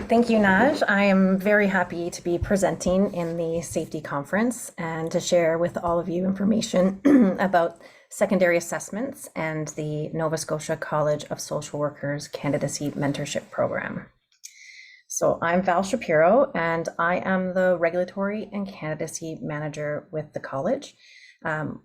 Thank you, Naj. I am very happy to be presenting in the safety conference and to share with all of you information about secondary assessments and the Nova Scotia College of Social Workers Candidacy Mentorship Program. So I'm Val Shapiro, and I am the Regulatory and Candidacy Manager with the college.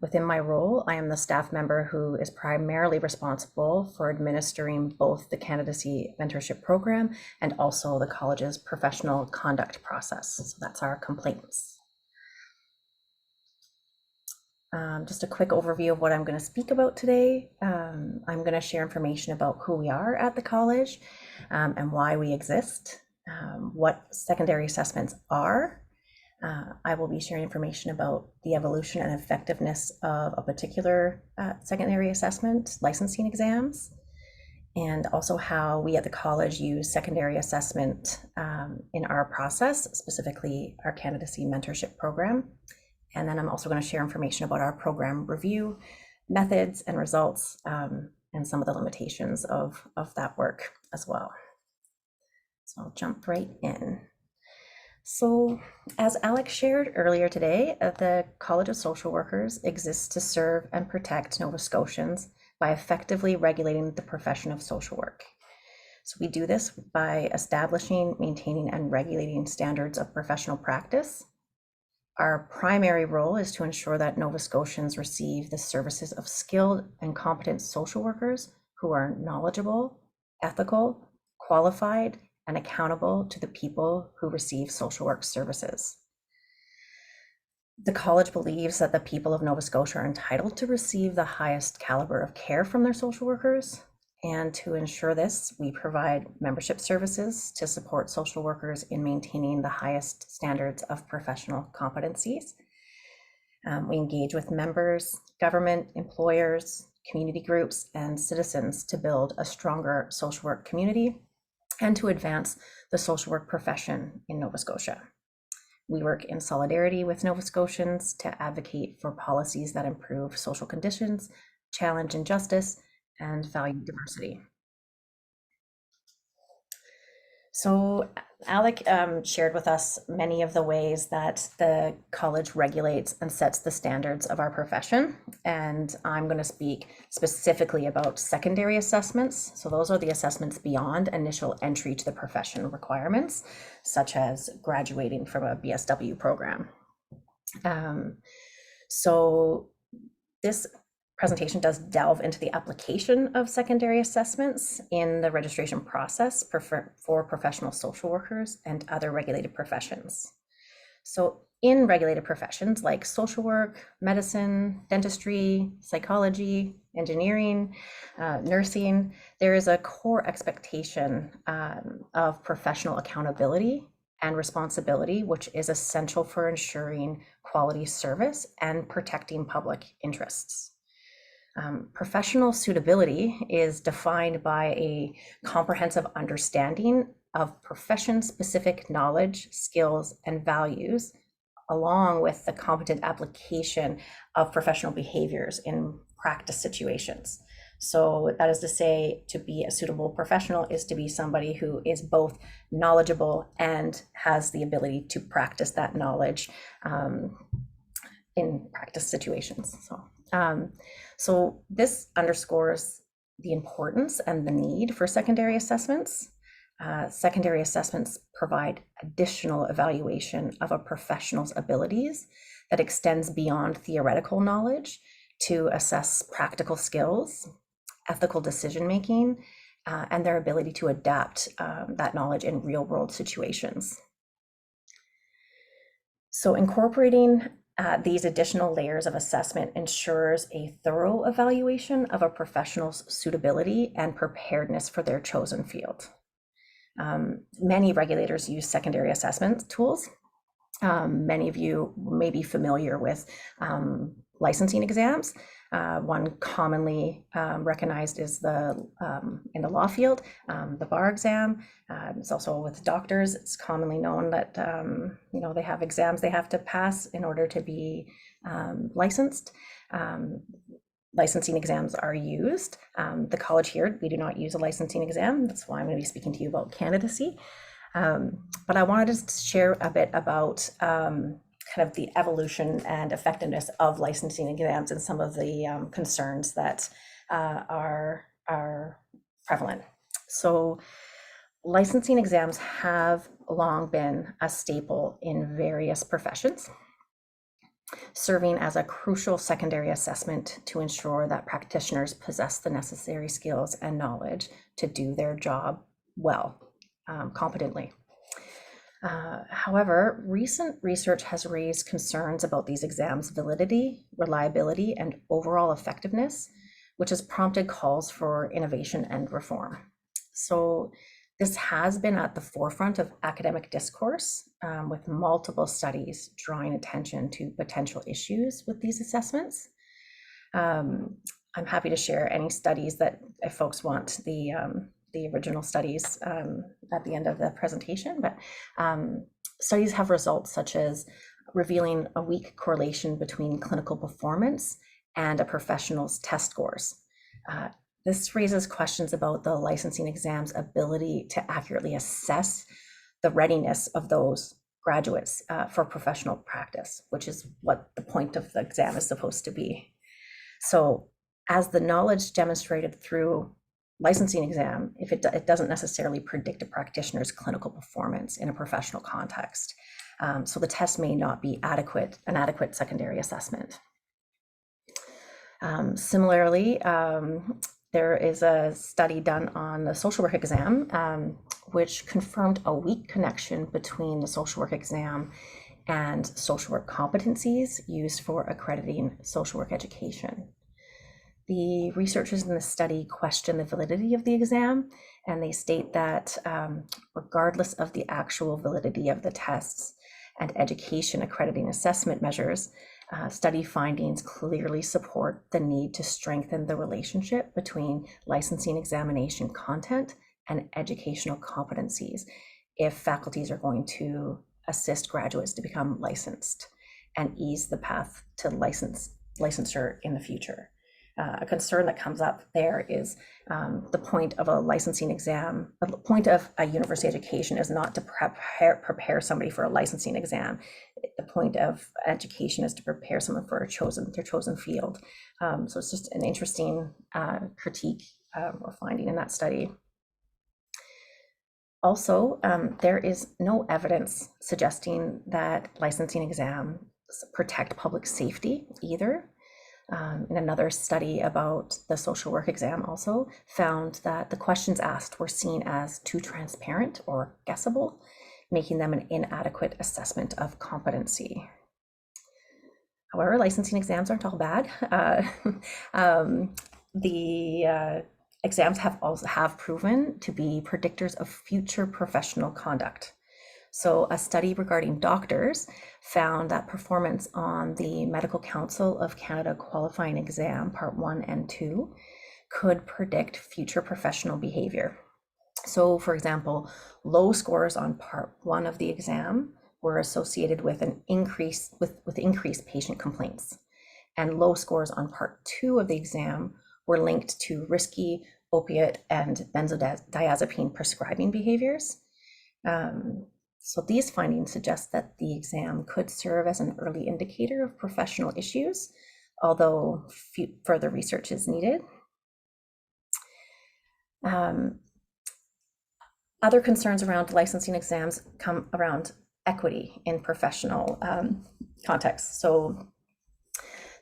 Within my role, I am the staff member who is primarily responsible for administering both the Candidacy Mentorship Program and also the college's professional conduct process. So that's our complaints. Just a quick overview of what I'm going to speak about today. I'm going to share information about who we are at the college and why we exist, what secondary assessments are. I will be sharing information about the evolution and effectiveness of a particular secondary assessment, licensing exams, and also how we at the college use secondary assessment in our process, specifically our candidacy mentorship program. And then I'm also going to share information about our program review methods and results and some of the limitations of that work as well. So I'll jump right in. So, as Alex shared earlier today, the College of Social Workers exists to serve and protect Nova Scotians by effectively regulating the profession of social work. So we do this by establishing, maintaining, and regulating standards of professional practice. Our primary role is to ensure that Nova Scotians receive the services of skilled and competent social workers who are knowledgeable, ethical, qualified, and accountable to the people who receive social work services. The college believes that the people of Nova Scotia are entitled to receive the highest caliber of care from their social workers. And to ensure this, we provide membership services to support social workers in maintaining the highest standards of professional competencies. We engage with members, government, employers, community groups, and citizens to build a stronger social work community and to advance the social work profession in Nova Scotia. We work in solidarity with Nova Scotians to advocate for policies that improve social conditions, challenge injustice, and value diversity. So Alec shared with us many of the ways that the college regulates and sets the standards of our profession. And I'm going to speak specifically about secondary assessments. So those are the assessments beyond initial entry to the profession requirements, such as graduating from a BSW program. So this presentation does delve into the application of secondary assessments in the registration process for professional social workers and other regulated professions. So in regulated professions like social work, medicine, dentistry, psychology, engineering, nursing, there is a core expectation of professional accountability and responsibility, which is essential for ensuring quality service and protecting public interests. Professional suitability is defined by a comprehensive understanding of profession-specific knowledge, skills, and values, along with the competent application of professional behaviors in practice situations. So that is to say, to be a suitable professional is to be somebody who is both knowledgeable and has the ability to practice that knowledge in practice situations. So this underscores the importance and the need for secondary assessments. Secondary assessments provide additional evaluation of a professional's abilities that extends beyond theoretical knowledge to assess practical skills, ethical decision-making, and their ability to adapt that knowledge in real-world situations. So incorporating these additional layers of assessment ensures a thorough evaluation of a professional's suitability and preparedness for their chosen field. Many regulators use secondary assessment tools. Many of you may be familiar with licensing exams. One commonly recognized is in the law field, the bar exam. It's also with doctors. It's commonly known that they have exams they have to pass in order to be licensed. Licensing exams are used. The college here, we do not use a licensing exam. That's why I'm going to be speaking to you about candidacy. But I wanted to share a bit about kind of the evolution and effectiveness of licensing exams and some of the concerns that are prevalent. So licensing exams have long been a staple in various professions, serving as a crucial secondary assessment to ensure that practitioners possess the necessary skills and knowledge to do their job well, competently. However, recent research has raised concerns about these exams' validity, reliability, and overall effectiveness, which has prompted calls for innovation and reform. So this has been at the forefront of academic discourse, with multiple studies drawing attention to potential issues with these assessments. I'm happy to share any studies that, if folks want the original studies at the end of the presentation, but studies have results such as revealing a weak correlation between clinical performance and a professional's test scores. This raises questions about the licensing exam's ability to accurately assess the readiness of those graduates for professional practice, which is what the point of the exam is supposed to be. So as the knowledge demonstrated through licensing exam, if it doesn't necessarily predict a practitioner's clinical performance in a professional context. So the test may not be an adequate secondary assessment. Similarly, there is a study done on the social work exam, which confirmed a weak connection between the social work exam and social work competencies used for accrediting social work education. The researchers in the study question the validity of the exam, and they state that regardless of the actual validity of the tests and education accrediting assessment measures, study findings clearly support the need to strengthen the relationship between licensing examination content and educational competencies if faculties are going to assist graduates to become licensed and ease the path to licensure in the future. A concern that comes up there is the point of a licensing exam, the point of a university education is not to prepare somebody for a licensing exam. The point of education is to prepare someone for their chosen field. So it's just an interesting critique or finding in that study. Also, there is no evidence suggesting that licensing exams protect public safety either. In another study about the social work exam also found that the questions asked were seen as too transparent or guessable, making them an inadequate assessment of competency. However, licensing exams aren't all bad. The exams have proven to be predictors of future professional conduct. So a study regarding doctors found that performance on the Medical Council of Canada qualifying exam, part 1 and 2, could predict future professional behavior. So for example, low scores on part 1 of the exam were associated with an increased patient complaints, and low scores on part 2 of the exam were linked to risky opiate and benzodiazepine prescribing behaviors. So these findings suggest that the exam could serve as an early indicator of professional issues, although further research is needed. Other concerns around licensing exams come around equity in professional contexts. So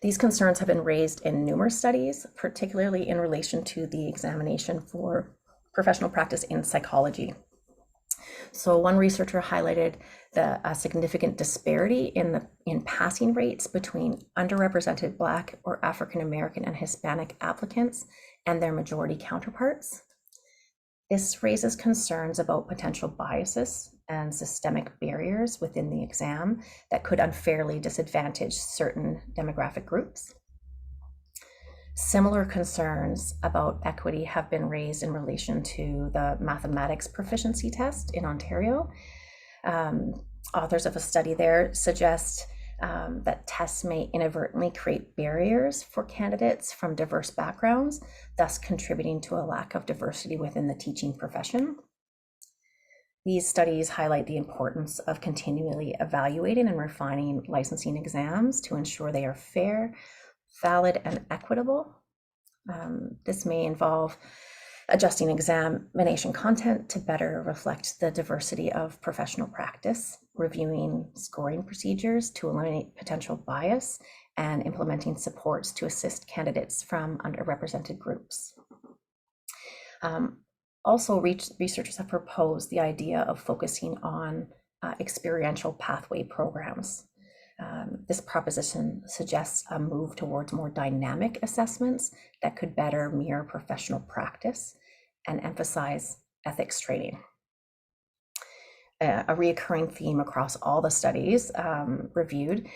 these concerns have been raised in numerous studies, particularly in relation to the examination for professional practice in psychology. So one researcher highlighted a significant disparity in passing rates between underrepresented Black or African American and Hispanic applicants and their majority counterparts. This raises concerns about potential biases and systemic barriers within the exam that could unfairly disadvantage certain demographic groups. Similar concerns about equity have been raised in relation to the mathematics proficiency test in Ontario. Authors of a study there suggest that tests may inadvertently create barriers for candidates from diverse backgrounds, thus contributing to a lack of diversity within the teaching profession. These studies highlight the importance of continually evaluating and refining licensing exams to ensure they are fair, valid, and equitable. This may involve adjusting examination content to better reflect the diversity of professional practice, reviewing scoring procedures to eliminate potential bias, and implementing supports to assist candidates from underrepresented groups. Also, researchers have proposed the idea of focusing on experiential pathway programs. This proposition suggests a move towards more dynamic assessments that could better mirror professional practice and emphasize ethics training. A recurring theme across all the studies reviewed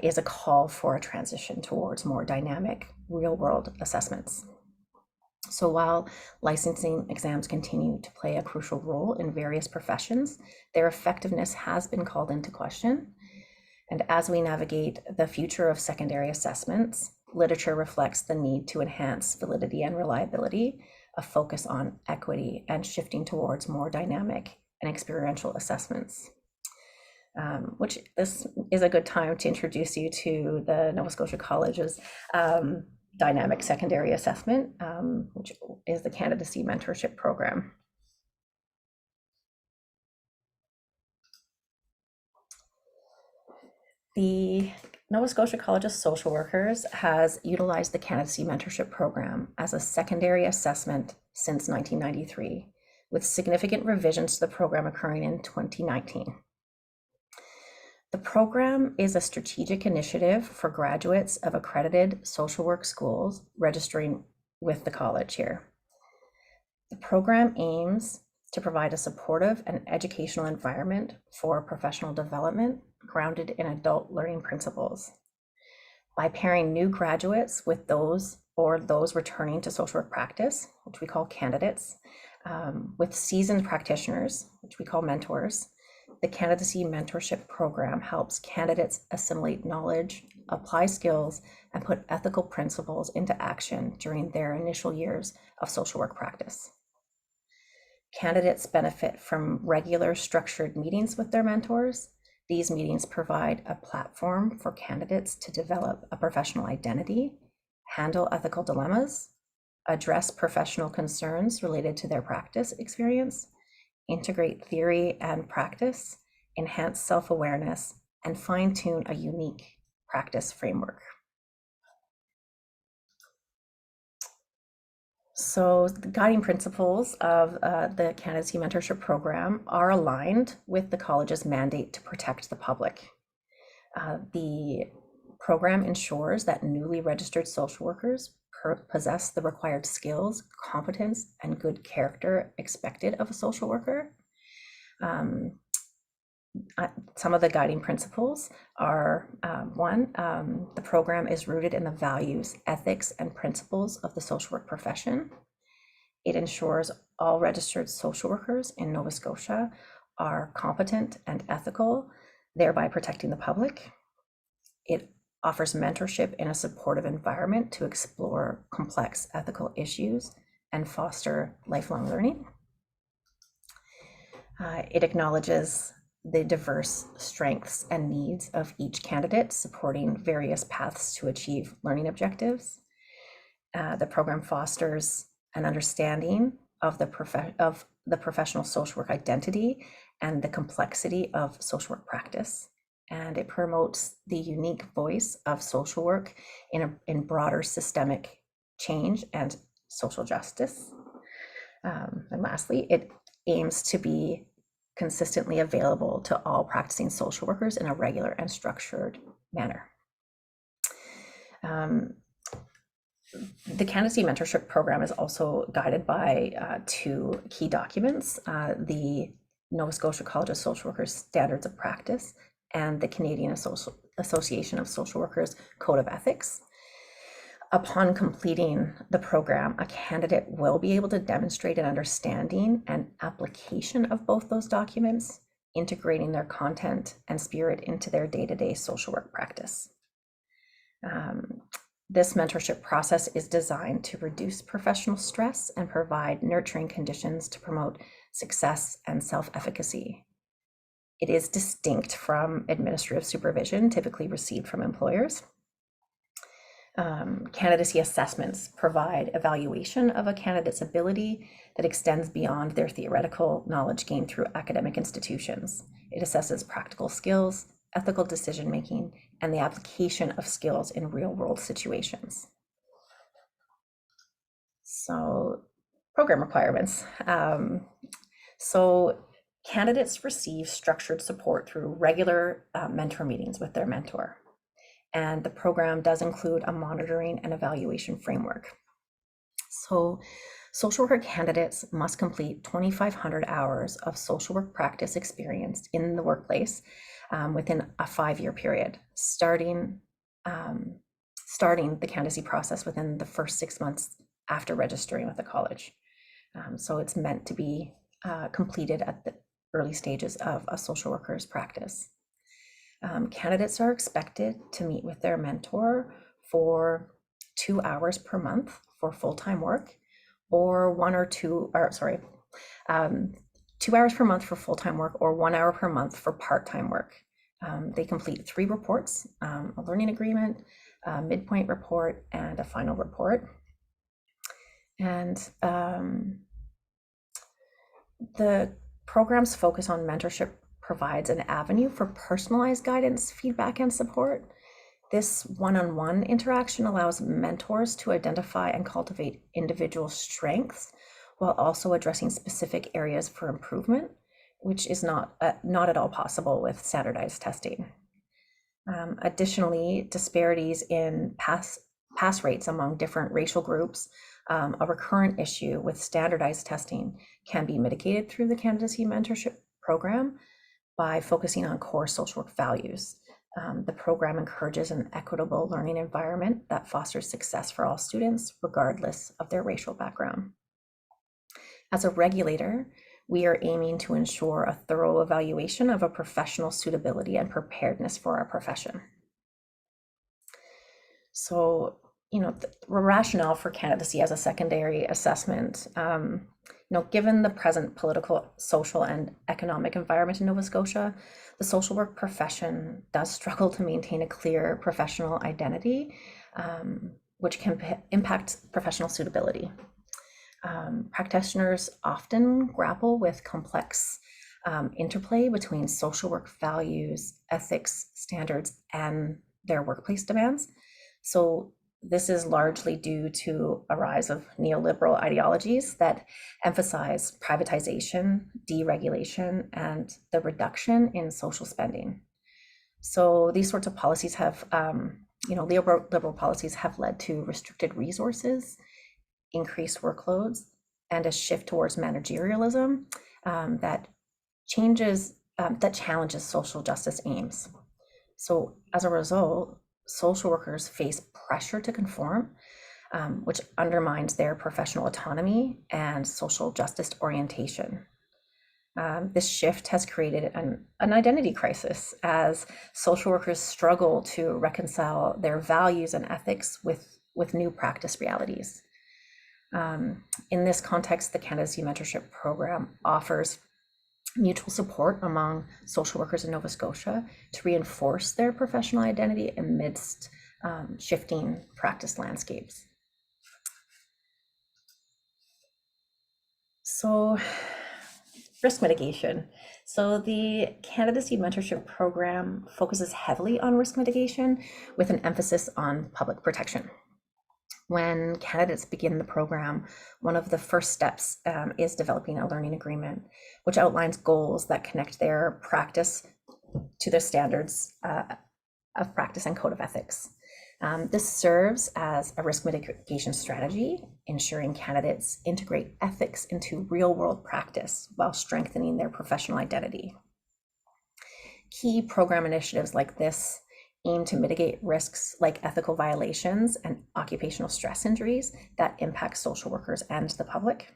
is a call for a transition towards more dynamic real-world assessments. So while licensing exams continue to play a crucial role in various professions, their effectiveness has been called into question. And as we navigate the future of secondary assessments, literature reflects the need to enhance validity and reliability, a focus on equity, and shifting towards more dynamic and experiential assessments. Which this is a good time to introduce you to the Nova Scotia College's dynamic secondary assessment, which is the Candidacy Mentorship Program. The Nova Scotia College of Social Workers has utilized the Candidacy Mentorship Program as a secondary assessment since 1993, with significant revisions to the program occurring in 2019. The program is a strategic initiative for graduates of accredited social work schools registering with the college here. The program aims to provide a supportive and educational environment for professional development grounded in adult learning principles. By pairing new graduates with those returning to social work practice, which we call candidates, with seasoned practitioners, which we call mentors, the Candidacy Mentorship Program helps candidates assimilate knowledge, apply skills, and put ethical principles into action during their initial years of social work practice. Candidates benefit from regular structured meetings with their mentors. These meetings provide a platform for candidates to develop a professional identity, handle ethical dilemmas, address professional concerns related to their practice experience, integrate theory and practice, enhance self-awareness, and fine-tune a unique practice framework. So the guiding principles of the Candidacy Mentorship Program are aligned with the college's mandate to protect the public. The program ensures that newly registered social workers possess the required skills, competence, and good character expected of a social worker. Some of the guiding principles are one, the program is rooted in the values, ethics, and principles of the social work profession. It ensures all registered social workers in Nova Scotia are competent and ethical, thereby protecting the public. It offers mentorship in a supportive environment to explore complex ethical issues and foster lifelong learning. It acknowledges the diverse strengths and needs of each candidate, supporting various paths to achieve learning objectives. The program fosters an understanding of the professional social work identity and the complexity of social work practice. And it promotes the unique voice of social work in broader systemic change and social justice. And lastly, it aims to be consistently available to all practicing social workers in a regular and structured manner. The Candidacy Mentorship Program is also guided by two key documents, the Nova Scotia College of Social Workers Standards of Practice and the Canadian Association of Social Workers Code of Ethics. Upon completing the program, a candidate will be able to demonstrate an understanding and application of both those documents, integrating their content and spirit into their day-to-day social work practice. This mentorship process is designed to reduce professional stress and provide nurturing conditions to promote success and self-efficacy. It is distinct from administrative supervision typically received from employers. Candidacy assessments provide evaluation of a candidate's ability that extends beyond their theoretical knowledge gained through academic institutions. It assesses practical skills, ethical decision-making, and the application of skills in real-world situations. So, program requirements. So candidates receive structured support through regular mentor meetings with their mentor. And the program does include a monitoring and evaluation framework. So social worker candidates must complete 2,500 hours of social work practice experience in the workplace within a 5-year period, starting the candidacy process within the first 6 months after registering with the college. So it's meant to be completed at the early stages of a social worker's practice. Candidates are expected to meet with their mentor for 2 hours per month for full-time work, or 2 hours per month for full-time work, or 1 hour per month for part-time work. They complete 3 reports, a learning agreement, a midpoint report, and a final report. And the program's focus on mentorship provides an avenue for personalized guidance, feedback, and support. This one-on-one interaction allows mentors to identify and cultivate individual strengths while also addressing specific areas for improvement, which is not at all possible with standardized testing. Additionally, disparities in pass rates among different racial groups, a recurrent issue with standardized testing, can be mitigated through the Candidacy Mentorship Program by focusing on core social work values. The program encourages an equitable learning environment that fosters success for all students, regardless of their racial background. As a regulator, we are aiming to ensure a thorough evaluation of a professional suitability and preparedness for our profession. So, the rationale for candidacy as a secondary assessment, given the present political, social, and economic environment in Nova Scotia, the social work profession does struggle to maintain a clear professional identity, which can impact professional suitability. Practitioners often grapple with complex interplay between social work values, ethics, standards, and their workplace demands. So this is largely due to a rise of neoliberal ideologies that emphasize privatization, deregulation, and the reduction in social spending. So these sorts of policies have, liberal policies have led to restricted resources, increased workloads, and a shift towards managerialism that challenges social justice aims. So as a result, social workers face pressure to conform, which undermines their professional autonomy and social justice orientation. This shift has created an identity crisis as social workers struggle to reconcile their values and ethics with new practice realities. In this context, the Candidacy Mentorship Program offers mutual support among social workers in Nova Scotia to reinforce their professional identity amidst shifting practice landscapes. So, risk mitigation. So the Candidacy Mentorship Program focuses heavily on risk mitigation with an emphasis on public protection. When candidates begin the program, one of the first steps is developing a learning agreement, which outlines goals that connect their practice to the standards of practice and code of ethics. This serves as a risk mitigation strategy, ensuring candidates integrate ethics into real-world practice while strengthening their professional identity. Key program initiatives like this aim to mitigate risks like ethical violations and occupational stress injuries that impact social workers and the public.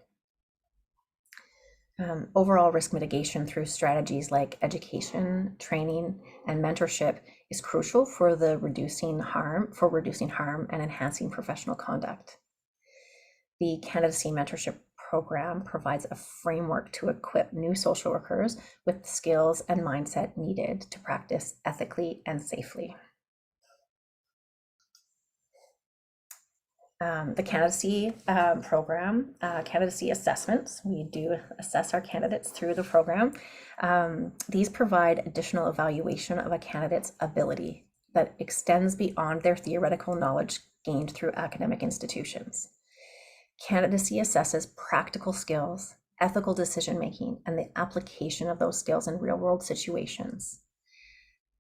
Overall risk mitigation through strategies like education, training, and mentorship is crucial for reducing harm and enhancing professional conduct. The Candidacy Mentorship Program provides a framework to equip new social workers with the skills and mindset needed to practice ethically and safely. The candidacy program, candidacy assessments. We do assess our candidates through the program. These provide additional evaluation of a candidate's ability that extends beyond their theoretical knowledge gained through academic institutions. Candidacy assesses practical skills, ethical decision-making, and the application of those skills in real-world situations.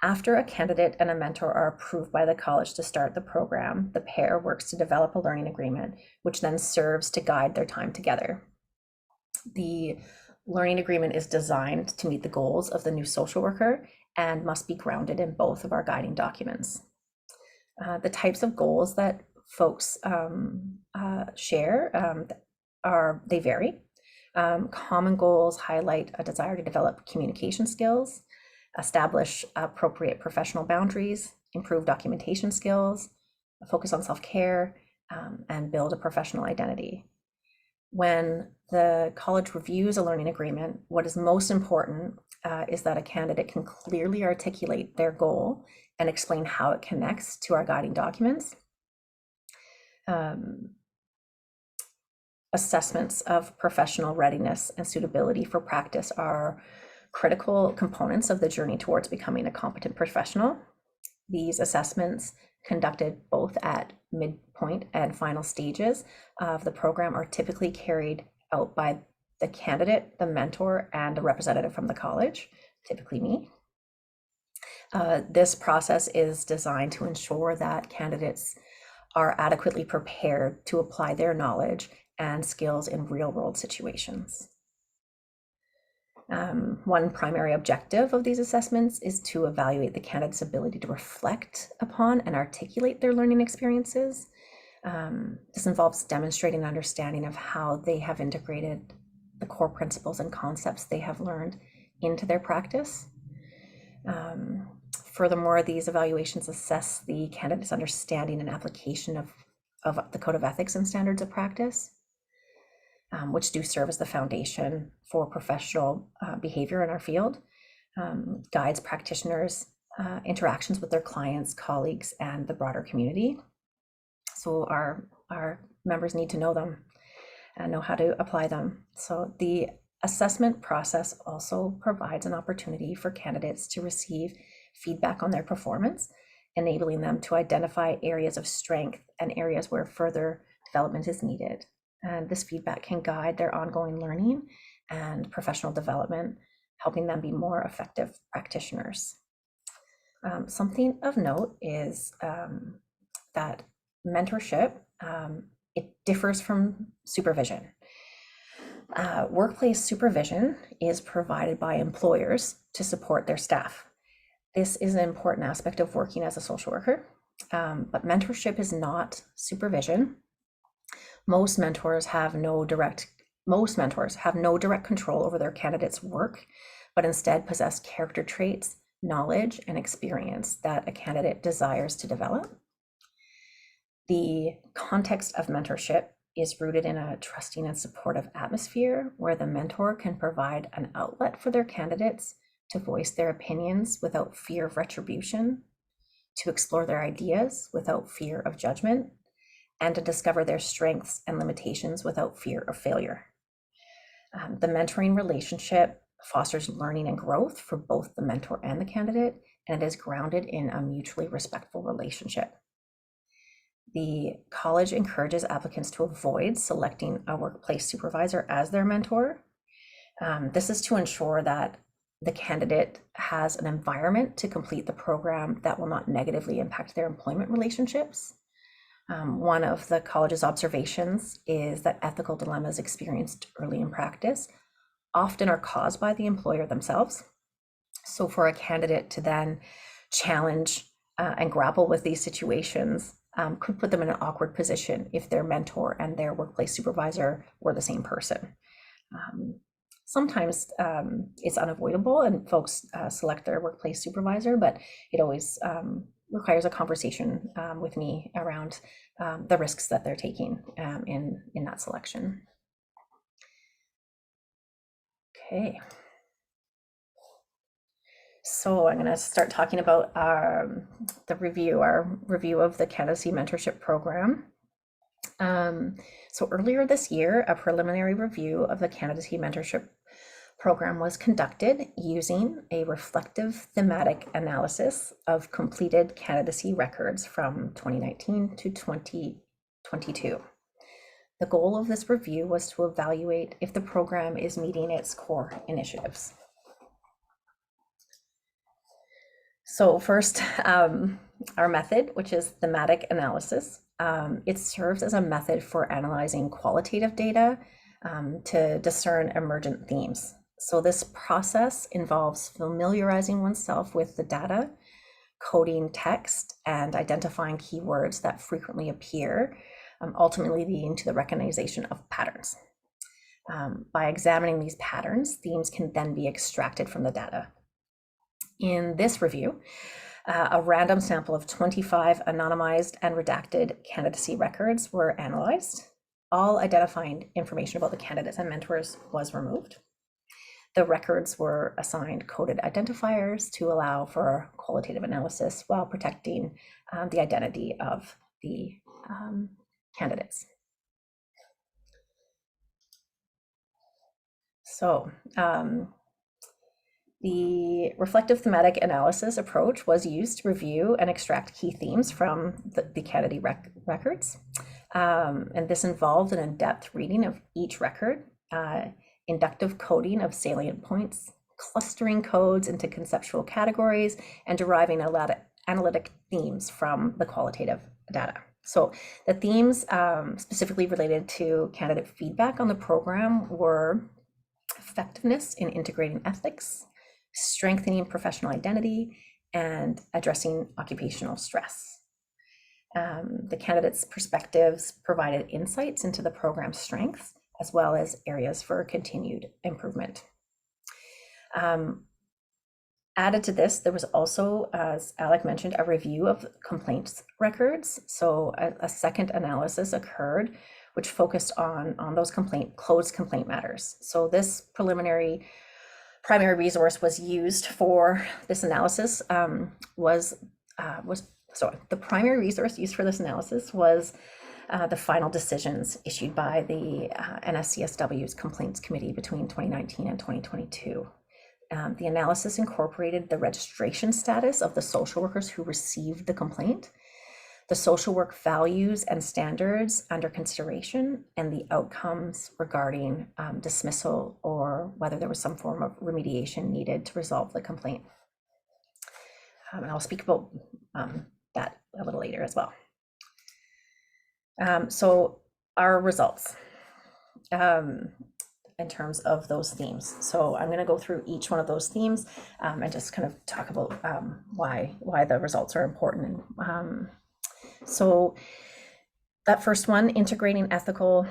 After a candidate and a mentor are approved by the college to start the program, the pair works to develop a learning agreement, which then serves to guide their time together. The learning agreement is designed to meet the goals of the new social worker and must be grounded in both of our guiding documents. The types of goals that folks share they vary. Common goals highlight a desire to develop communication skills, establish appropriate professional boundaries, improve documentation skills, focus on self-care, and build a professional identity. When the college reviews a learning agreement, what is most important is that a candidate can clearly articulate their goal and explain how it connects to our guiding documents. Assessments of professional readiness and suitability for practice are critical components of the journey towards becoming a competent professional. These assessments, conducted both at midpoint and final stages of the program, are typically carried out by the candidate, the mentor, and a representative from the college, typically me. This process is designed to ensure that candidates are adequately prepared to apply their knowledge and skills in real-world situations. One primary objective of these assessments is to evaluate the candidate's ability to reflect upon and articulate their learning experiences. This involves demonstrating an understanding of how they have integrated the core principles and concepts they have learned into their practice. Furthermore, these evaluations assess the candidate's understanding and application of the Code of Ethics and Standards of Practice, which do serve as the foundation for professional behavior in our field, guides practitioners' interactions with their clients, colleagues, and the broader community. So our members need to know them and know how to apply them. So the assessment process also provides an opportunity for candidates to receive feedback on their performance, enabling them to identify areas of strength and areas where further development is needed. And this feedback can guide their ongoing learning and professional development, helping them be more effective practitioners. Something of note is that mentorship, it differs from supervision. Workplace supervision is provided by employers to support their staff. This is an important aspect of working as a social worker, but mentorship is not supervision. Most mentors have no direct control over their candidates' work, but instead possess character traits, knowledge, and experience that a candidate desires to develop. The context of mentorship is rooted in a trusting and supportive atmosphere where the mentor can provide an outlet for their candidates to voice their opinions without fear of retribution, to explore their ideas without fear of judgment, and to discover their strengths and limitations without fear of failure. The mentoring relationship fosters learning and growth for both the mentor and the candidate, and it is grounded in a mutually respectful relationship. The college encourages applicants to avoid selecting a workplace supervisor as their mentor. This is to ensure that the candidate has an environment to complete the program that will not negatively impact their employment relationships. One of the college's observations is that ethical dilemmas experienced early in practice often are caused by the employer themselves. So for a candidate to then challenge and grapple with these situations could put them in an awkward position if their mentor and their workplace supervisor were the same person. Sometimes it's unavoidable and folks select their workplace supervisor, but it always requires a conversation with me around the risks that they're taking in that selection. Okay. So I'm going to start talking about our review of the Candidacy Mentorship Program. So earlier this year, a preliminary review of the Candidacy Mentorship Program was conducted using a reflective thematic analysis of completed candidacy records from 2019 to 2022. The goal of this review was to evaluate if the program is meeting its core initiatives. So first, our method, which is thematic analysis. It serves as a method for analyzing qualitative data to discern emergent themes. So this process involves familiarizing oneself with the data, coding text, and identifying keywords that frequently appear, ultimately leading to the recognition of patterns. By examining these patterns, themes can then be extracted from the data. In this review, a random sample of 25 anonymized and redacted candidacy records were analyzed. All identifying information about the candidates and mentors was removed. The records were assigned coded identifiers to allow for qualitative analysis while protecting the identity of the candidates. So the reflective thematic analysis approach was used to review and extract key themes from the candidate records. And this involved an in-depth reading of each record, inductive coding of salient points, clustering codes into conceptual categories, and deriving analytic themes from the qualitative data. So the themes specifically related to candidate feedback on the program were effectiveness in integrating ethics, strengthening professional identity, and addressing occupational stress. The candidates' perspectives provided insights into the program's strengths, as well as areas for continued improvement. Added to this, there was also, as Alec mentioned, a review of complaints records. So a second analysis occurred, which focused on those closed complaint matters. So this primary resource was used for this analysis the primary resource used for this analysis was the final decisions issued by the NSCSW's Complaints Committee between 2019 and 2022. The analysis incorporated the registration status of the social workers who received the complaint, the social work values and standards under consideration, and the outcomes regarding dismissal or whether there was some form of remediation needed to resolve the complaint. And I'll speak about that a little later as well. So our results in terms of those themes. So I'm going to go through each one of those themes and just kind of talk about why the results are important. So that first one, integrating ethical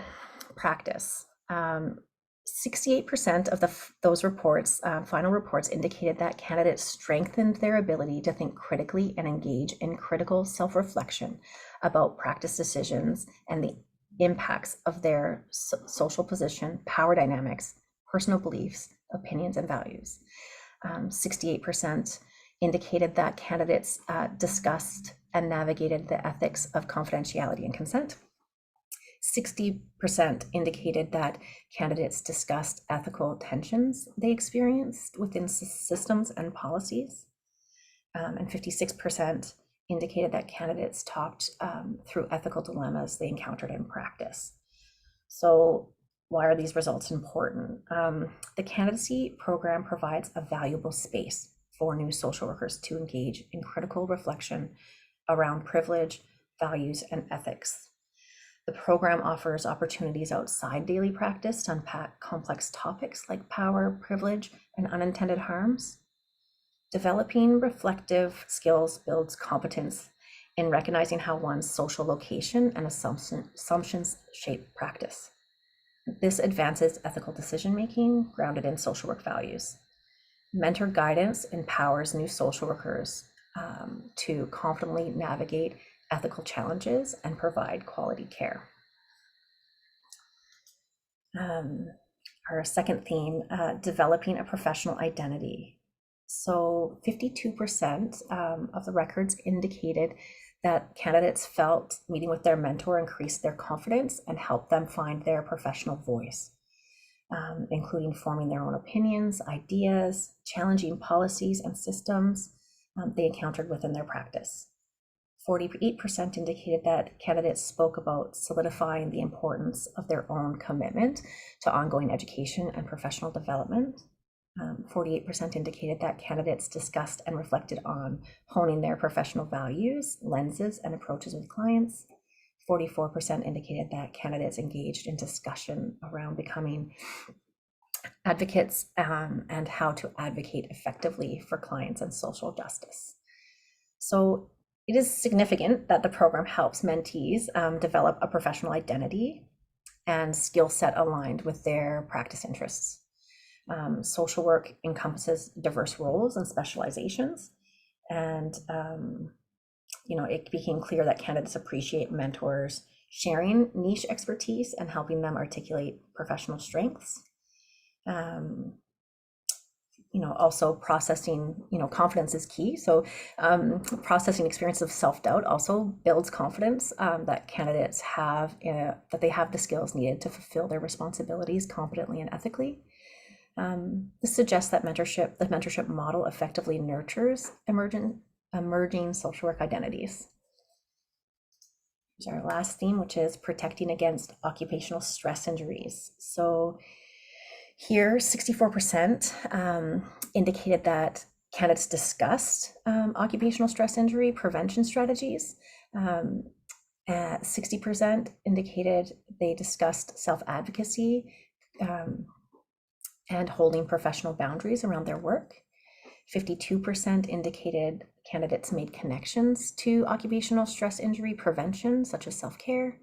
practice. 68% of those reports, final reports, indicated that candidates strengthened their ability to think critically and engage in critical self-reflection about practice decisions and the impacts of their social position, power dynamics, personal beliefs, opinions, and values. 68% indicated that candidates discussed and navigated the ethics of confidentiality and consent. 60% indicated that candidates discussed ethical tensions they experienced within systems and policies. And 56% indicated that candidates talked through ethical dilemmas they encountered in practice. So why are these results important? The candidacy program provides a valuable space for new social workers to engage in critical reflection around privilege, values, and ethics. The program offers opportunities outside daily practice to unpack complex topics like power, privilege, and unintended harms. Developing reflective skills builds competence in recognizing how one's social location and assumptions shape practice. This advances ethical decision-making grounded in social work values. Mentor guidance empowers new social workers to confidently navigate ethical challenges and provide quality care. Our second theme, developing a professional identity. So 52% of the records indicated that candidates felt meeting with their mentor increased their confidence and helped them find their professional voice, including forming their own opinions, ideas, challenging policies and systems they encountered within their practice. 48% indicated that candidates spoke about solidifying the importance of their own commitment to ongoing education and professional development. 48% indicated that candidates discussed and reflected on honing their professional values, lenses, and approaches with clients. 44% indicated that candidates engaged in discussion around becoming advocates and how to advocate effectively for clients and social justice. So it is significant that the program helps mentees develop a professional identity and skill set aligned with their practice interests. Social work encompasses diverse roles and specializations, and it became clear that candidates appreciate mentors sharing niche expertise and helping them articulate professional strengths. Also processing, confidence is key. So processing experience of self-doubt also builds confidence that candidates have, that they have the skills needed to fulfill their responsibilities competently and ethically. This suggests that the mentorship model effectively nurtures emerging social work identities. Here's our last theme, which is protecting against occupational stress injuries. So here, 64% indicated that candidates discussed occupational stress injury prevention strategies. 60% indicated they discussed self-advocacy and holding professional boundaries around their work. 52% indicated candidates made connections to occupational stress injury prevention, such as self-care.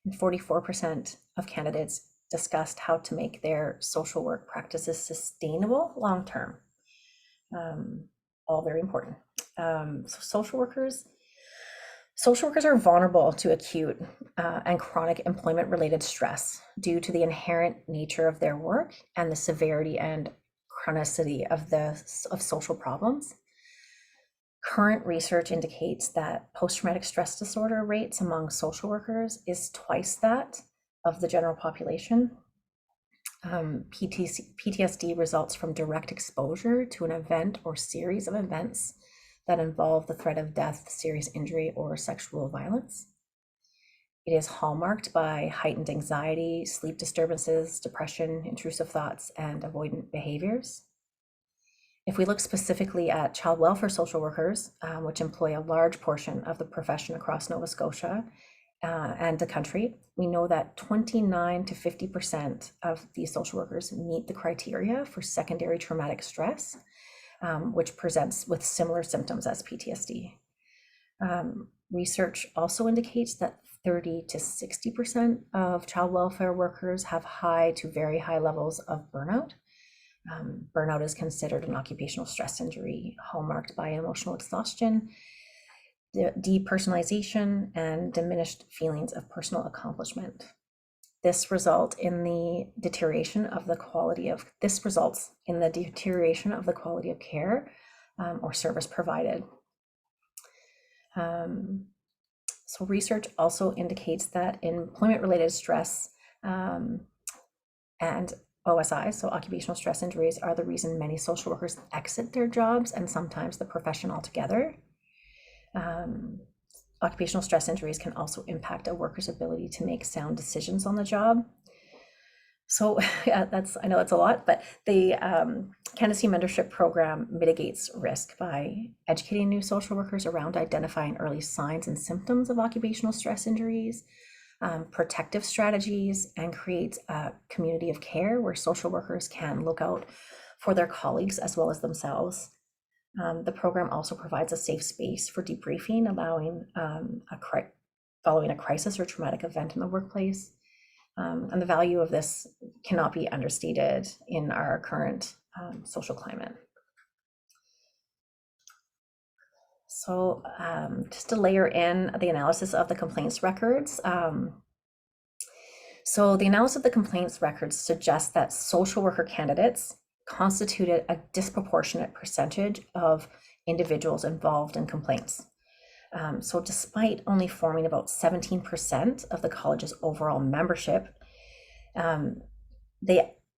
And 44% of candidates discussed how to make their social work practices sustainable long-term. All very important. So social workers are vulnerable to acute and chronic employment-related stress due to the inherent nature of their work and the severity and chronicity of social problems. Current research indicates that post-traumatic stress disorder rates among social workers is twice that of the general population. PTSD results from direct exposure to an event or series of events that involve the threat of death, serious injury, or sexual violence. It is hallmarked by heightened anxiety, sleep disturbances, depression, intrusive thoughts, and avoidant behaviors. If we look specifically at child welfare social workers, which employ a large portion of the profession across Nova Scotia and the country, we know that 29 to 50% of these social workers meet the criteria for secondary traumatic stress, which presents with similar symptoms as PTSD. Research also indicates that 30 to 60% of child welfare workers have high to very high levels of burnout. Burnout is considered an occupational stress injury hallmarked by emotional exhaustion, depersonalization, and diminished feelings of personal accomplishment. This results in the deterioration of the quality of care or service provided. So research also indicates that employment-related stress and OSI, so occupational stress injuries, are the reason many social workers exit their jobs and sometimes the profession altogether. Occupational stress injuries can also impact a worker's ability to make sound decisions on the job. So I know that's a lot, but the Candidacy Mentorship Program mitigates risk by educating new social workers around identifying early signs and symptoms of occupational stress injuries, protective strategies, and creates a community of care where social workers can look out for their colleagues as well as themselves. The program also provides a safe space for debriefing, allowing following a crisis or traumatic event in the workplace. And the value of this cannot be understated in our current social climate. So just to layer in the analysis of the complaints records. So the analysis of the complaints records suggests that social worker candidates constituted a disproportionate percentage of individuals involved in complaints. So despite only forming about 17% of the college's overall membership,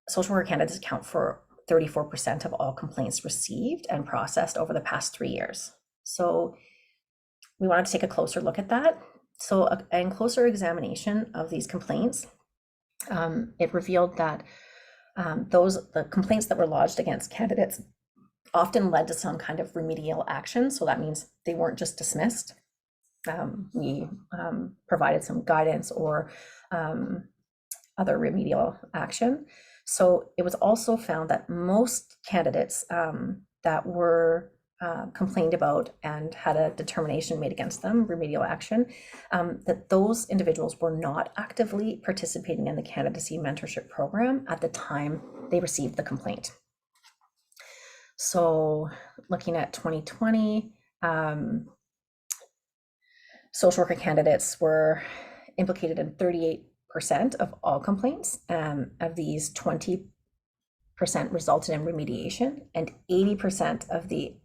social worker candidates account for 34% of all complaints received and processed over the past 3 years. So we wanted to take a closer look at that. So a closer examination of these complaints, it revealed that the complaints that were lodged against candidates often led to some kind of remedial action. So that means they weren't just dismissed. We provided some guidance or other remedial action. So it was also found that most candidates that were complained about and had a determination made against them, remedial action, that those individuals were not actively participating in the Candidacy Mentorship Program at the time they received the complaint. So looking at 2020, social worker candidates were implicated in 38% of all complaints. Of these, 20% resulted in remediation, and 80% of the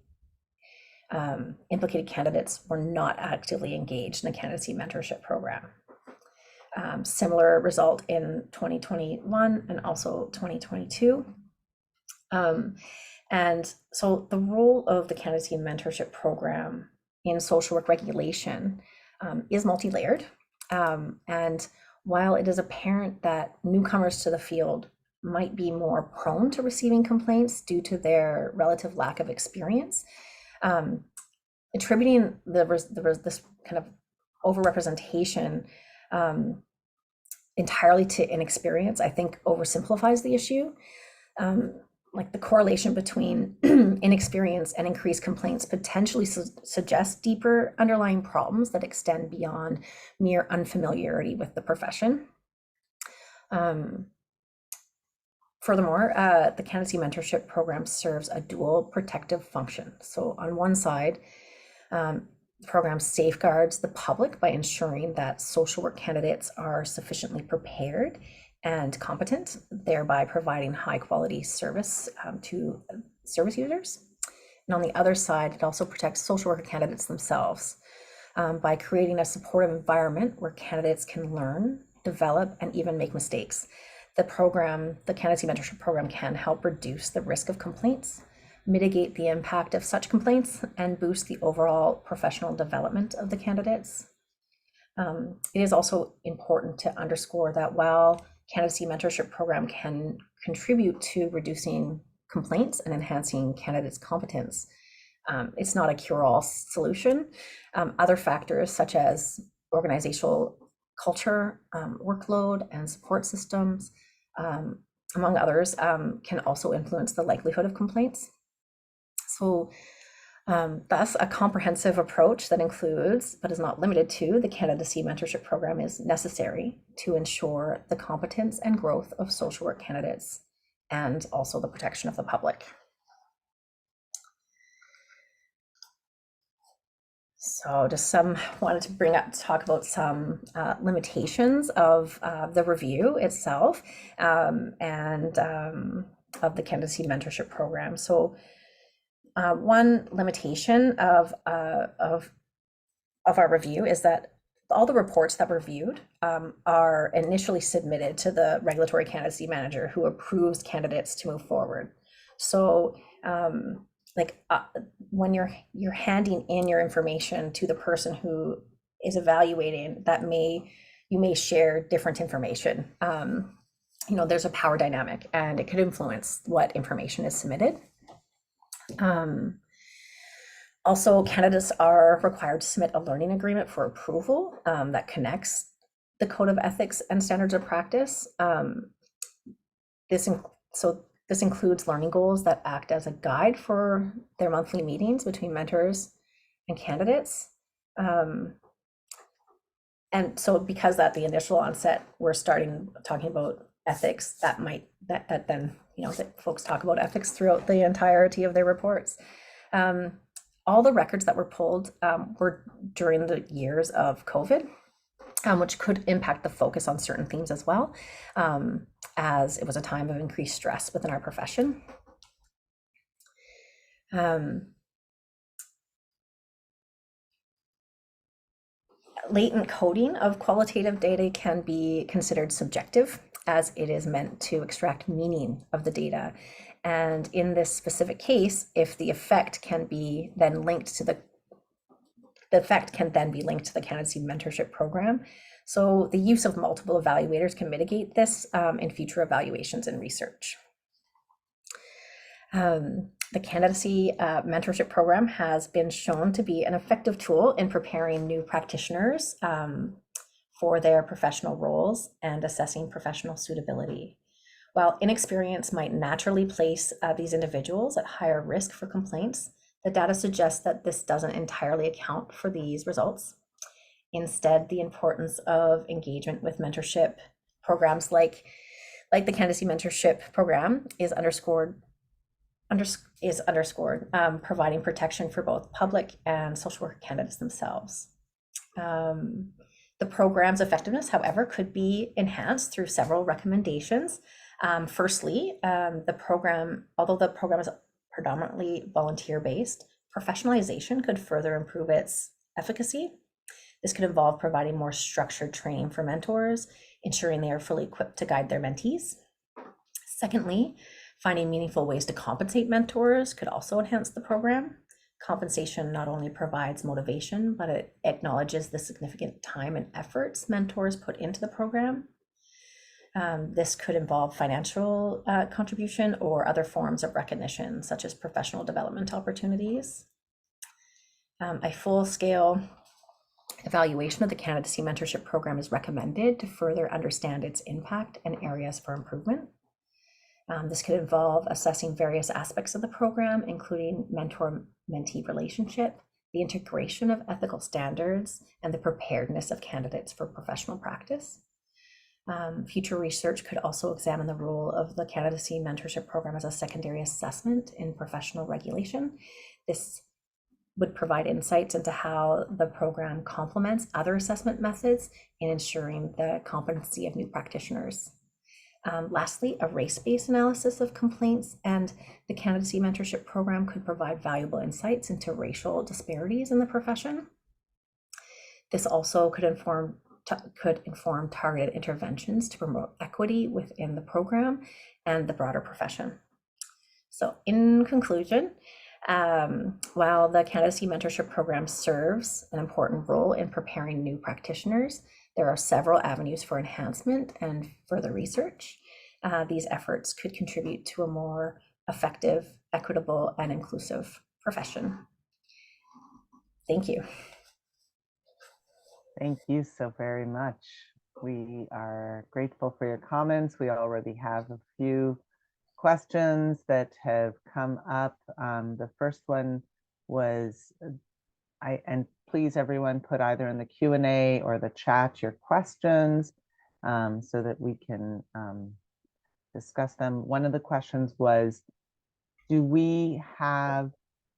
implicated candidates were not actively engaged in the Candidacy Mentorship Program. Similar result in 2021 and also 2022. And so the role of the Candidacy Mentorship Program in social work regulation is multi-layered. And while it is apparent that newcomers to the field might be more prone to receiving complaints due to their relative lack of experience, attributing this kind of overrepresentation entirely to inexperience, I think, oversimplifies the issue. Like the correlation between inexperience and increased complaints potentially suggests deeper underlying problems that extend beyond mere unfamiliarity with the profession. Furthermore, the Candidacy Mentorship Program serves a dual protective function. So on one side, the program safeguards the public by ensuring that social work candidates are sufficiently prepared and competent, thereby providing high quality service to service users. And on the other side, it also protects social worker candidates themselves by creating a supportive environment where candidates can learn, develop, and even make mistakes. The Candidacy Mentorship Program can help reduce the risk of complaints, mitigate the impact of such complaints, and boost the overall professional development of the candidates. It is also important to underscore that while Candidacy Mentorship Program can contribute to reducing complaints and enhancing candidates' competence, it's not a cure-all solution. Other factors such as organizational culture, workload, and support systems, among others, can also influence the likelihood of complaints. So thus, a comprehensive approach that includes, but is not limited to, the Candidacy Mentorship Program is necessary to ensure the competence and growth of social work candidates and also the protection of the public. So just wanted to talk about some limitations of the review itself and of the Candidacy Mentorship Program. So one limitation of our review is that all the reports that were reviewed are initially submitted to the regulatory candidacy manager who approves candidates to move forward. So when you're handing in your information to the person who is evaluating, you may share different information. There's a power dynamic and it could influence what information is submitted. Also, candidates are required to submit a learning agreement for approval that connects the Code of Ethics and Standards of Practice. This includes learning goals that act as a guide for their monthly meetings between mentors and candidates. And so because at the initial onset, we're talking about ethics, that then, that folks talk about ethics throughout the entirety of their reports. All the records that were pulled were during the years of COVID, which could impact the focus on certain themes as well, as it was a time of increased stress within our profession. Latent coding of qualitative data can be considered subjective, as it is meant to extract meaning of the data. And in this specific case, if the effect can be then linked to the effect can then be linked to the Candidacy Mentorship Program. So the use of multiple evaluators can mitigate this in future evaluations and research. The Candidacy Mentorship Program has been shown to be an effective tool in preparing new practitioners for their professional roles and assessing professional suitability. While inexperience might naturally place these individuals at higher risk for complaints, the data suggests that this doesn't entirely account for these results. Instead, the importance of engagement with mentorship programs like the Candidacy Mentorship Program is underscored, providing protection for both public and social work candidates themselves. The program's effectiveness, however, could be enhanced through several recommendations. Firstly, although the program is predominantly volunteer-based, professionalization could further improve its efficacy. This could involve providing more structured training for mentors, ensuring they are fully equipped to guide their mentees. Secondly, finding meaningful ways to compensate mentors could also enhance the program. Compensation not only provides motivation, but it acknowledges the significant time and efforts mentors put into the program. This could involve financial contribution or other forms of recognition, such as professional development opportunities. A full-scale evaluation of the Candidacy Mentorship Program is recommended to further understand its impact and areas for improvement. This could involve assessing various aspects of the program, including mentor-mentee relationship, the integration of ethical standards, and the preparedness of candidates for professional practice. Future research could also examine the role of the Candidacy Mentorship Program as a secondary assessment in professional regulation. This would provide insights into how the program complements other assessment methods in ensuring the competency of new practitioners. Lastly, a race-based analysis of complaints and the Candidacy Mentorship Program could provide valuable insights into racial disparities in the profession. This also could inform targeted interventions to promote equity within the program and the broader profession. So in conclusion, while the Candidacy Mentorship Program serves an important role in preparing new practitioners, there are several avenues for enhancement and further research. These efforts could contribute to a more effective, equitable, and inclusive profession. Thank you. Thank you so very much. We are grateful for your comments. We already have a few questions that have come up. The first one was, and please everyone put either in the Q&A or the chat your questions so that we can discuss them. One of the questions was, do we have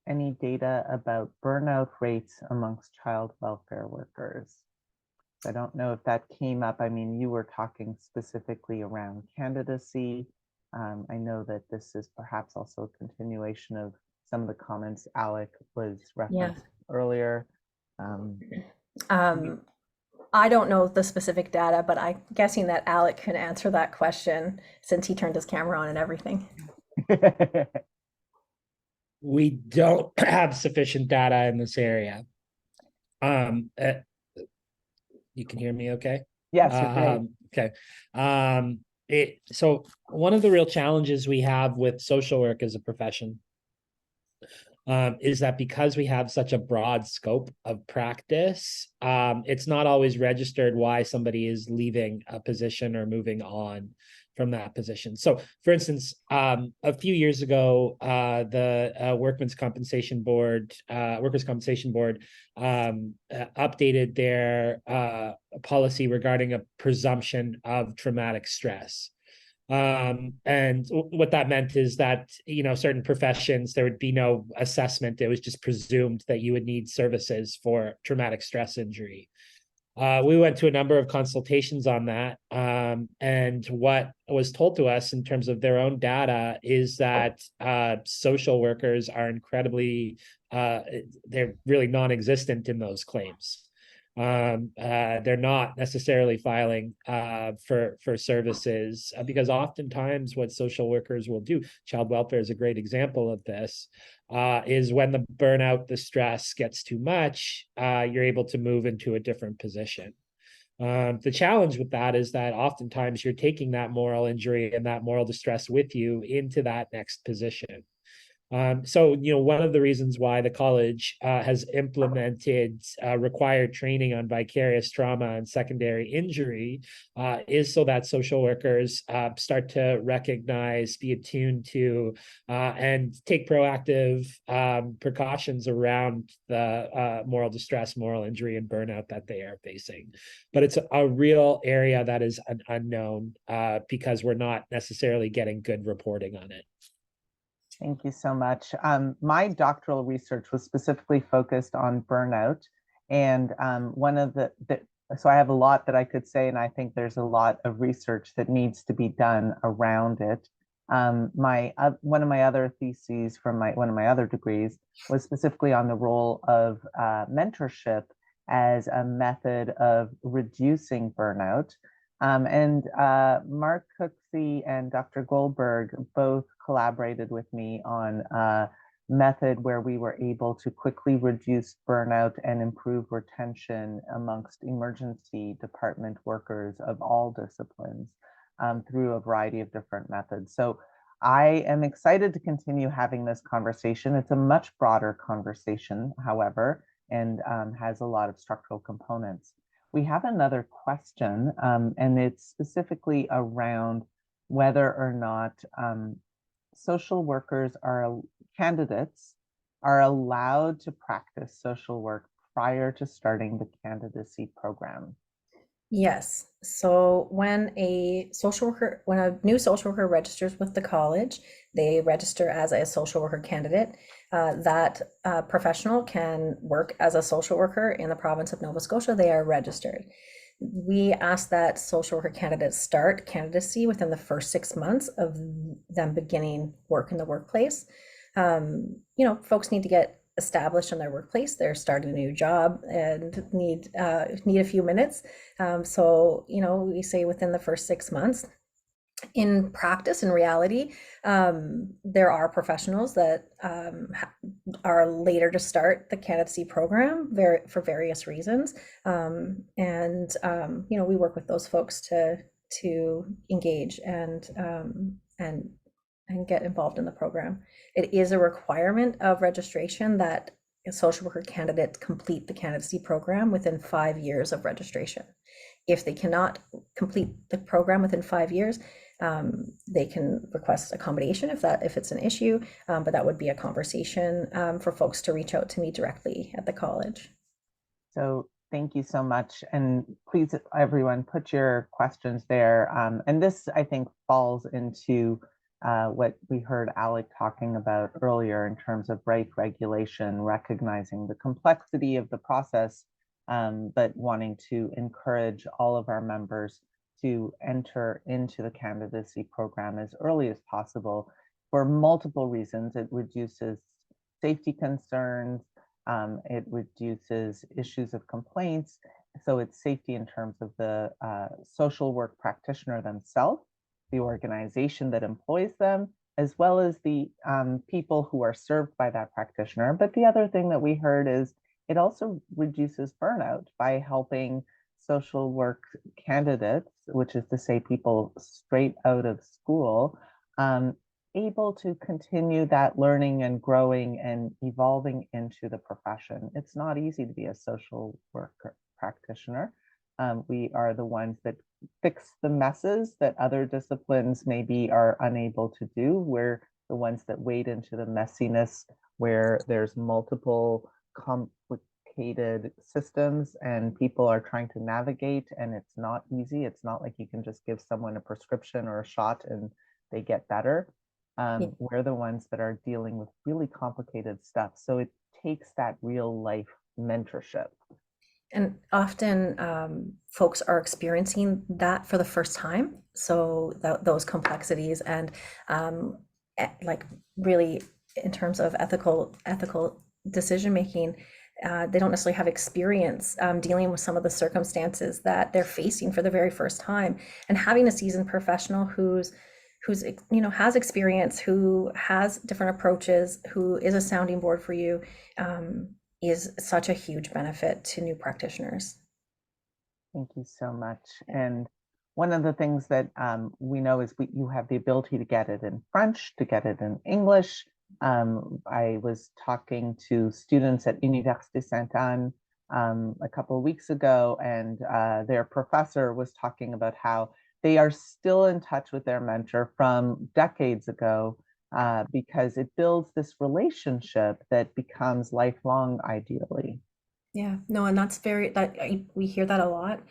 any data about burnout rates amongst child welfare workers? I don't know if that came up. I mean, you were talking specifically around candidacy. I know that this is perhaps also a continuation of some of the comments Alec was referencing earlier. I don't know the specific data, but I'm guessing that Alec can answer that question since he turned his camera on and everything. We don't have sufficient data in this area. You can hear me okay? Yes, you're great. Okay. So one of the real challenges we have with social work as a profession is that because we have such a broad scope of practice, it's not always registered why somebody is leaving a position or moving on that position. So, for instance, a few years ago, the Workers' Compensation Board updated their policy regarding a presumption of traumatic stress. And what that meant is that, certain professions, there would be no assessment. It was just presumed that you would need services for traumatic stress injury. We went to a number of consultations on that. And what was told to us in terms of their own data is that social workers are incredibly, they're really non-existent in those claims. They're not necessarily filing for services because oftentimes what social workers will do, child welfare is a great example of this, is when the burnout, the stress gets too much, you're able to move into a different position. The challenge with that is that oftentimes you're taking that moral injury and that moral distress with you into that next position. So, one of the reasons why the college has implemented required training on vicarious trauma and secondary injury is so that social workers start to recognize, be attuned to, and take proactive precautions around the moral distress, moral injury, and burnout that they are facing. But it's a real area that is an unknown because we're not necessarily getting good reporting on it. Thank you so much. My doctoral research was specifically focused on burnout. And one of so I have a lot that I could say, and I think there's a lot of research that needs to be done around it. One of my other theses from one of my other degrees was specifically on the role of mentorship as a method of reducing burnout. And Mark Cooksey and Dr. Goldberg both collaborated with me on a method where we were able to quickly reduce burnout and improve retention amongst emergency department workers of all disciplines through a variety of different methods. So I am excited to continue having this conversation. It's a much broader conversation, however, and has a lot of structural components. We have another question, and it's specifically around whether or not social workers candidates are allowed to practice social work prior to starting the candidacy program. Yes. So when a new social worker registers with the college, they register as a social worker candidate. That professional can work as a social worker in the province of Nova Scotia. They are registered. We ask that social worker candidates start candidacy within the first 6 months of them beginning work in the workplace. Folks need to get established in their workplace. They're starting a new job and need a few minutes. So we say within the first 6 months. In practice, in reality, there are professionals that are later to start the candidacy program for various reasons, and we work with those folks to engage and get involved in the program. It is a requirement of registration that social worker candidates complete the candidacy program within 5 years of registration. If they cannot complete the program within 5 years, they can request accommodation if it's an issue, but that would be a conversation for folks to reach out to me directly at the college. So thank you so much. And please, everyone, put your questions there. And this, I think, falls into what we heard Alec talking about earlier in terms of right regulation, recognizing the complexity of the process, but wanting to encourage all of our members to enter into the candidacy program as early as possible for multiple reasons. It reduces safety concerns, it reduces issues of complaints. So it's safety in terms of the social work practitioner themselves, the organization that employs them, as well as the people who are served by that practitioner. But the other thing that we heard is it also reduces burnout by helping social work candidates, which is to say people straight out of school, able to continue that learning and growing and evolving into the profession. It's not easy to be a social work practitioner. We are the ones that fix the messes that other disciplines maybe are unable to do. We're the ones that wade into the messiness where there's multiple complicated systems and people are trying to navigate, and it's not easy. It's not like you can just give someone a prescription or a shot and they get better. We're the ones that are dealing with really complicated stuff. So it takes that real life mentorship. And often folks are experiencing that for the first time. So those complexities and like really in terms of ethical decision making, they don't necessarily have experience dealing with some of the circumstances that they're facing for the very first time. And having a seasoned professional who's has experience, who has different approaches, who is a sounding board for you, is such a huge benefit to new practitioners. Thank you so much. And one of the things that we know is you have the ability to get it in French, to get it in English. I was talking to students at Université Sainte-Anne a couple of weeks ago, and their professor was talking about how they are still in touch with their mentor from decades ago, because it builds this relationship that becomes lifelong, ideally. Yeah, no, and we hear that a lot.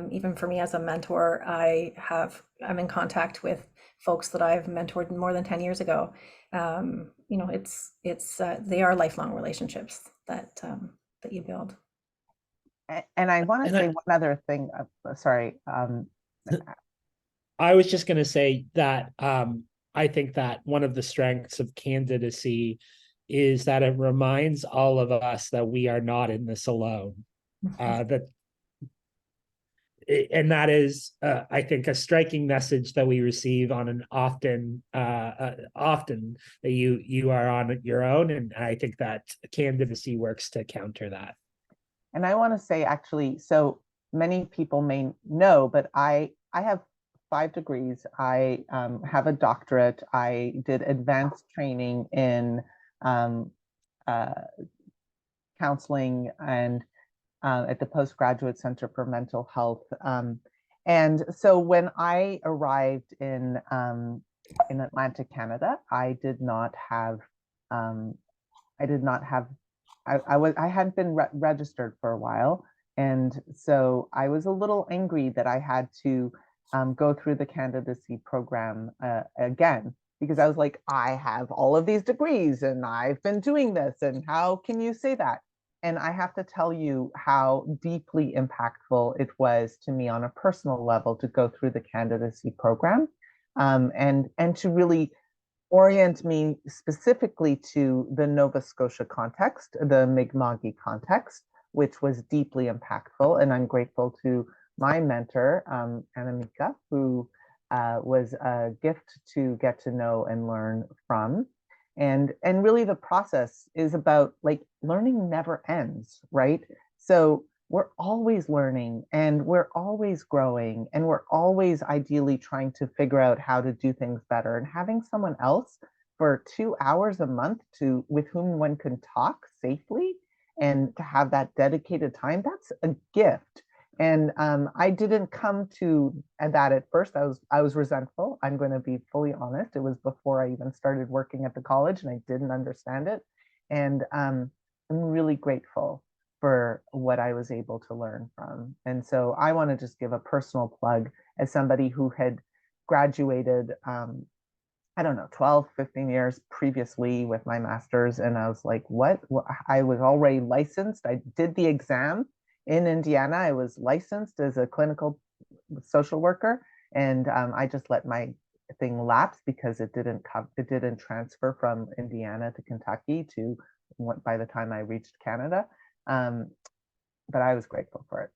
Even for me as a mentor, I'm in contact with folks that I've mentored more than 10 years ago. They are lifelong relationships that you build. And I want to say one other thing. Sorry. I was just going to say that I think that one of the strengths of candidacy is that it reminds all of us that we are not in this alone. And that is, I think, a striking message that we receive on an often that you are on your own, and I think that candidacy works to counter that. And I want to say, actually, so many people may know, but I have 5 degrees. I have a doctorate. I did advanced training in counseling and at the Postgraduate Center for Mental Health. And so when I arrived in Atlantic, Canada, I hadn't been registered for a while. And so I was a little angry that I had to go through the candidacy program again, because I was like, I have all of these degrees and I've been doing this, and how can you say that? And I have to tell you how deeply impactful it was to me on a personal level to go through the candidacy program, and to really orient me specifically to the Nova Scotia context, the Mi'kma'ki context, which was deeply impactful. And I'm grateful to my mentor, Anamika, who was a gift to get to know and learn from. And really the process is about, like, learning never ends, right? So we're always learning and we're always growing and we're always ideally trying to figure out how to do things better. And having someone else for 2 hours a month with whom one can talk safely and to have that dedicated time, that's a gift. And I didn't come to that at first. I was resentful. I'm going to be fully honest. It was before I even started working at the college, and I didn't understand it. And I'm really grateful for what I was able to learn from. And so I want to just give a personal plug as somebody who had graduated, I don't know, 12, 15 years previously with my master's. And I was like, what? I was already licensed. I did the exam in Indiana. I was licensed as a clinical social worker, and I just let my thing lapse because it didn't transfer from Indiana to Kentucky to by the time I reached Canada. But I was grateful for it.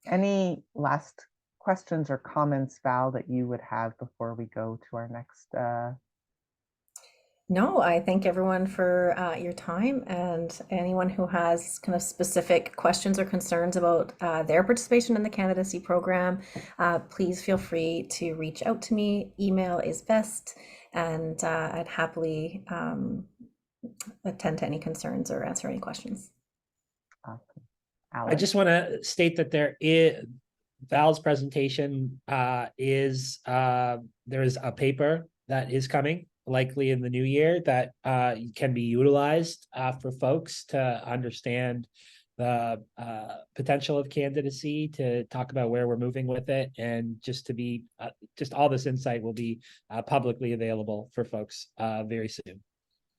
Any last questions or comments, Val, that you would have before we go to our next? No, I thank everyone for your time, and anyone who has kind of specific questions or concerns about their participation in the candidacy program, please feel free to reach out to me. Email is best, and I'd happily attend to any concerns or answer any questions. Awesome. I just want to state that Val's presentation there is a paper that is coming likely in the new year that can be utilized for folks to understand the potential of candidacy, to talk about where we're moving with it, and just to be just all this insight will be publicly available for folks very soon.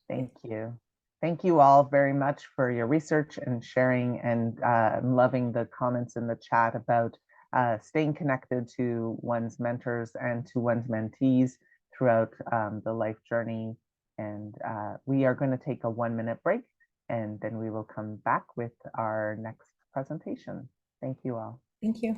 Thank you. Thank you all very much for your research and sharing, and I'm loving the comments in the chat about staying connected to one's mentors and to one's mentees throughout the life journey. And we are going to take a 1-minute break, and then we will come back with our next presentation. Thank you all. Thank you.